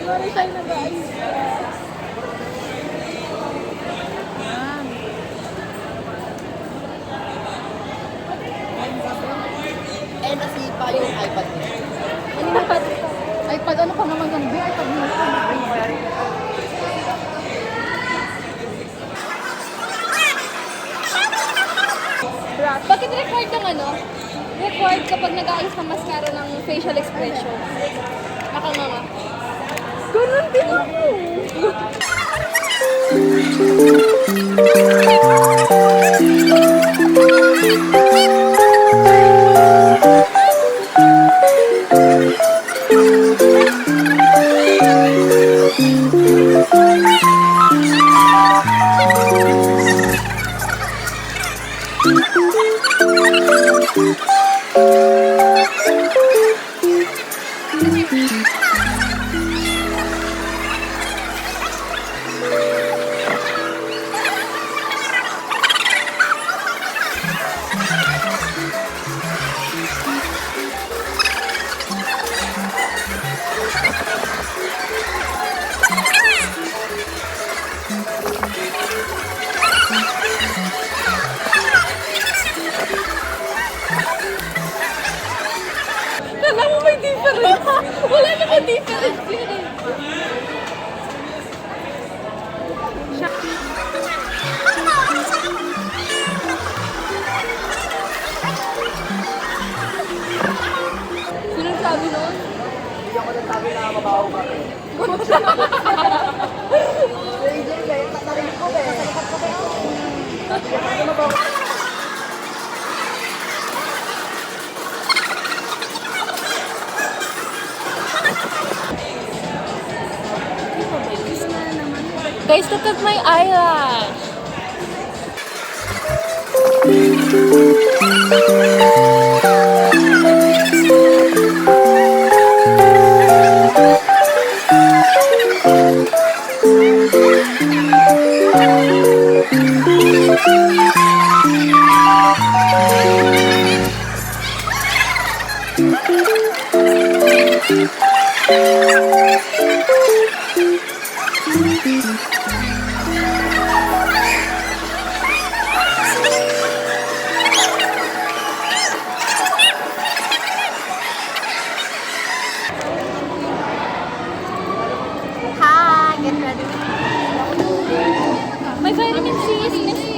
Sorry tayo nag-aayos ka. Eh, nasipa yung iPad niya. Ano na pa? iPad, ano pa naman yung iPad mo? Bakit required ng ano? Required kapag nag-aayos ng mascara ng facial expression. Nakanganga. Ganun din ako. Kala mo may difference. Wala naman difference yun eh. Sino sabi nun? Hindi ako nagsabi na mabaho ka. Narinig ko ba eh. Ano mabaho? Guys, look at my eyelash. Hi, get ready. My vitamin C is missing.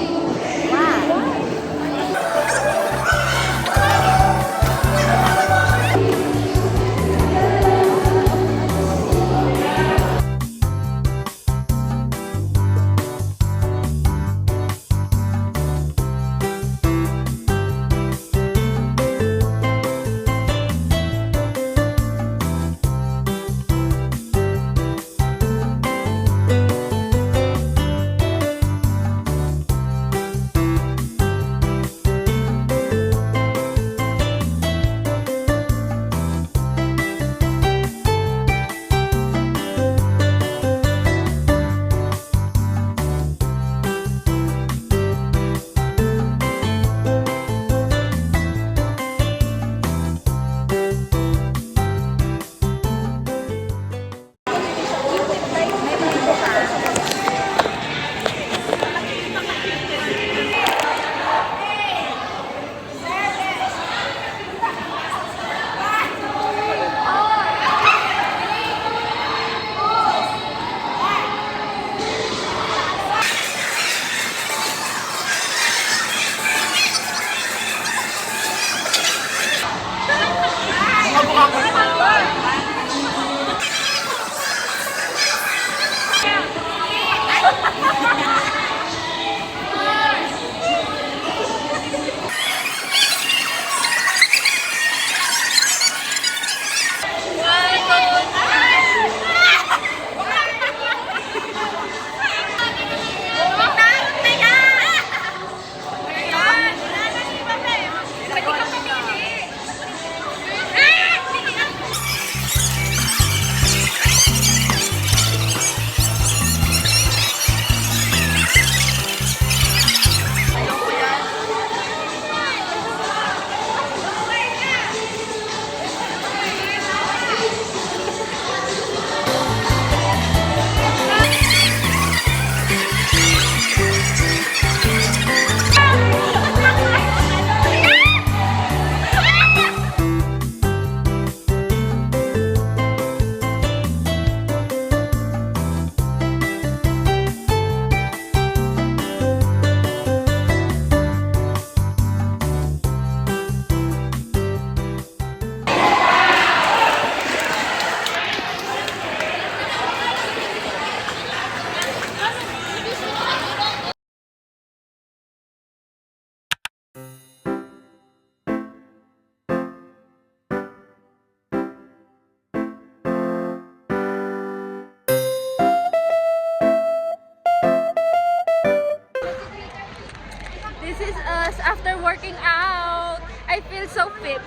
working out. I feel so fit.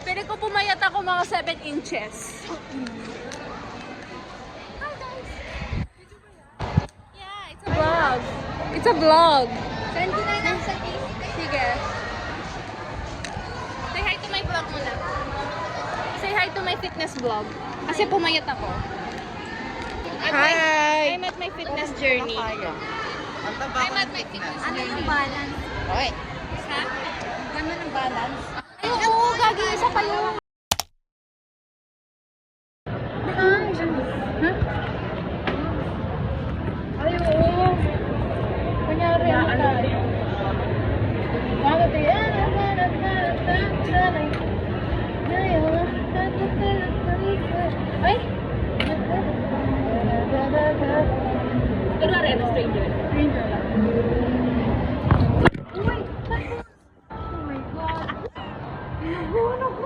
Pwede ko pumayat ako mga 7 inches. Hi guys! Yeah, it's a vlog. It's a vlog. 79 ang sa Sige. Say hi to my vlog muna. Say hi to my fitness vlog. Kasi pumayat ako. Hi! I'm at my fitness journey. Ang taba I'm at my fitness Ano journey. yung balance? Okay. Ha? Gano'n ang balance? Ay, oo, gagi. Isa pa yung... Ay, oo. Kunyari, ano tayo? Bakit yan? Ay! Kunwari, ano, stranger? Stranger lang. Oh my God! Nagulo ko,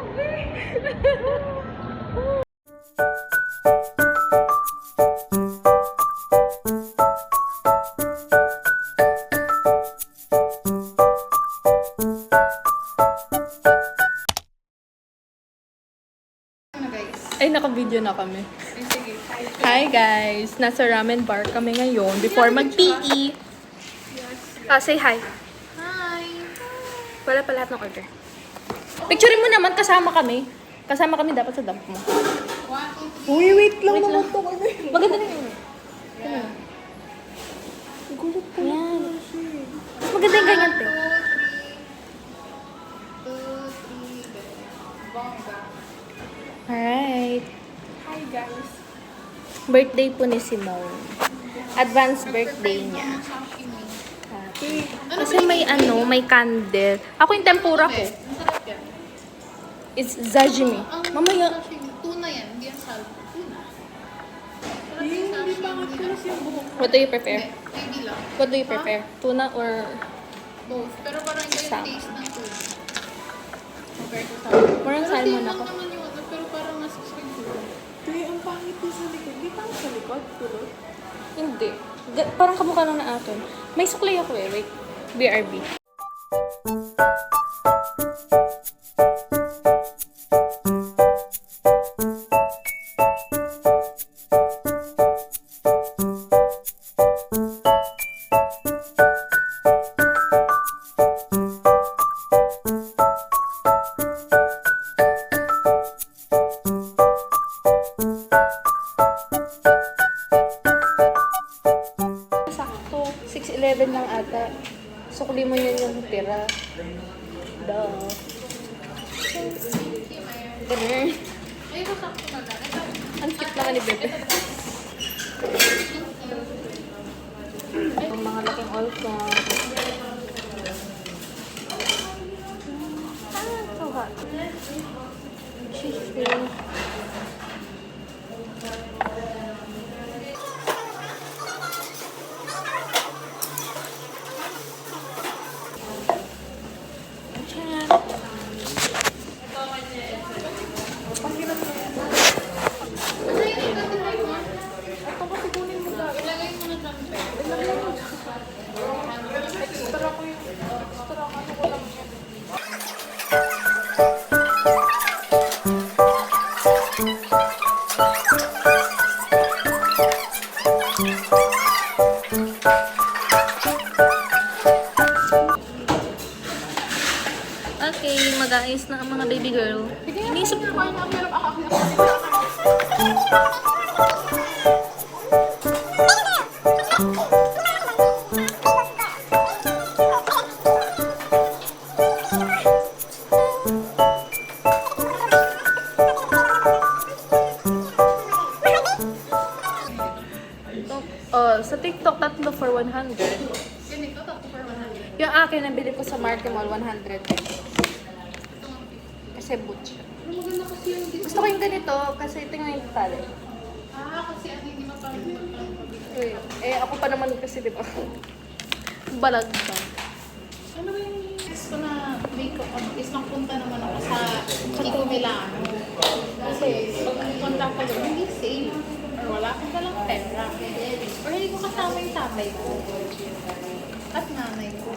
Ay, naka-video na kami. Hi guys! Nasa ramen bar kami ngayon before mag-PE. Say hi. Hi! Wala pa lahat ng order. Picturein mo naman, kasama kami. Kasama kami dapat sa dump mo. Uy, wait lang Wait naman lang. to kami. Maganda na yun. Gulat ko Yan. na siya. Mas maganda yung ganyan, te. Alright. Hi guys. Birthday po ni Simone. Advance birthday niya. Happy. Kasi may may candle. Ako yung tempura ko. Masarap yan. It's sashimi. Mamaya. Tuna yan, hindi yan sal. Tuna. Hindi pangit ko na siya buhok. What do you prefer? Baby lang. What do you prefer? Tuna or... Both. Pero parang iba yung Salmon. taste ng tuna. Compared to salmon. Parang Pero salmon same lang ako. naman yung ano, pero parang mas sweet tuna. Kaya ang pangit ko sa likod. Di pangit sa likod? Tulog? Hindi. Parang kamukha lang na akin. May suklay ako eh. Wait. BRB. Sakto. 6:11 lang ata. Sukli mo yun yung tira. Duh. Ganun. Ay, masakto na lang. Ito. Ang cute naman ni Bebe. Ang mga laking olka. So hot. Cheesy. Ilagay mo na lang. Extra ko yung... Extra ano ko lang yan. Okay, mag-aayos na ang mga baby girl. Inisip ko. Sa TikTok, 3 for 100. Ganito, tapos for 100. Yung akin, nabili ko sa Market Mall, 100. Kasi butch. Pero maganda kasi yung dito. Gusto ko yung ganito, kasi tingnan yung tali. Kasi ano, hindi mapapagod. Ako pa naman kasi, di ba? Balag pa. Ano ba yung gusto na makeup is napunta naman ako sa Chico Milano. Kasi pag pupunta ko doon, hindi sale. Or wala akong dalang pera. Or hindi ko kasama yung tatay ko. At nanay ko.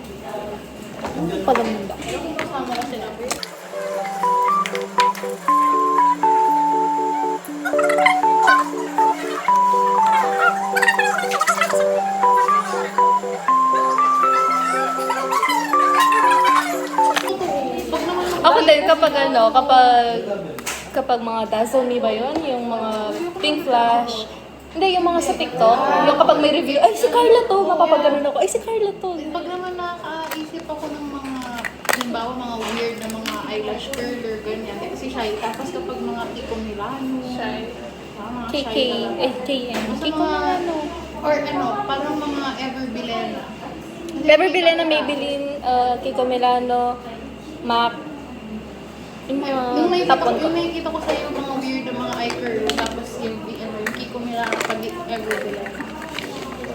Palamunda. Yung kasama ko sila. Pag naman Ako din, kapag mga Dazzle ba yun? Yung mga Pink Flash. Hindi, yung mga sa TikTok. Yung kapag may review, ay si Carla to. Mapapaganon ako, ay si Carla to. pag naman nakakaisip ako ng mga, halimbawa mga weird na mga eyelash curler, ganyan. Kasi shy. Tapos kapag mga Kiko Milano. Shy. KK, KM. Kiko Milano. Or ano, parang mga Everbilena. Everbilena, Maybelline, Kiko Milano, MAC. Yung Yung mga top 1 ko. nakikita ko sa'yo mga weird na mga eye curler, tapos yung Kiko Milano pag Everbilena.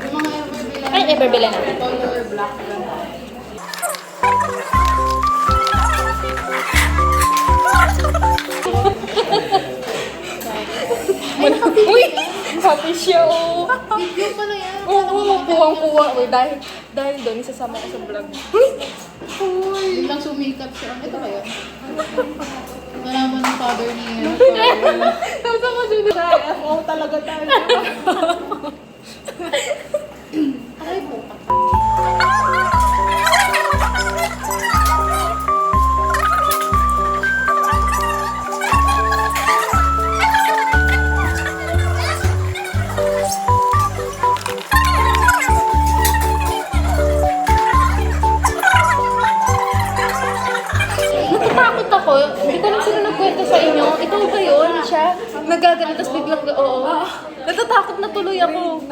Yung mga Everbilena. Ay, Everbilena. Color black lang. Uy! Happy siya, oh. Video pala yan. Oo, puwang-puwa. Dahil doon, isasama ko sa vlog. Biglang sumikat siya. Ito ba yun? Nalaman ng father niya. Tapos ako dun. FO talaga tayo. Aray po. Natatakot ako. Hindi ko lang sila nagkwento sa inyo. Ito ba yun? Siya? Nagagalit, tapos biglang, oo. Natatakot na tuloy ako.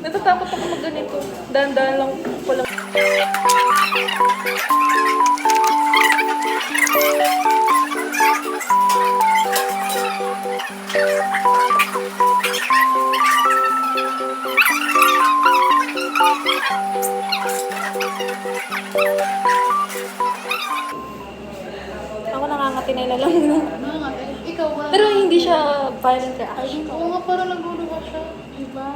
Natatakot ako magganito. Dahan-dahan lang ko lang. Ako nangangatinay na lang. Ikaw wala. Pero hindi siya violent reaction. Oo nga, parang nagluluwa siya. Diba?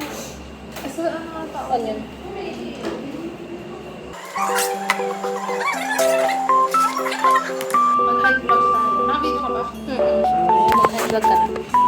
So, ano nga taon yun? Mag-high blood tayo. Nakabito ka ba? Mag-vlog ka na.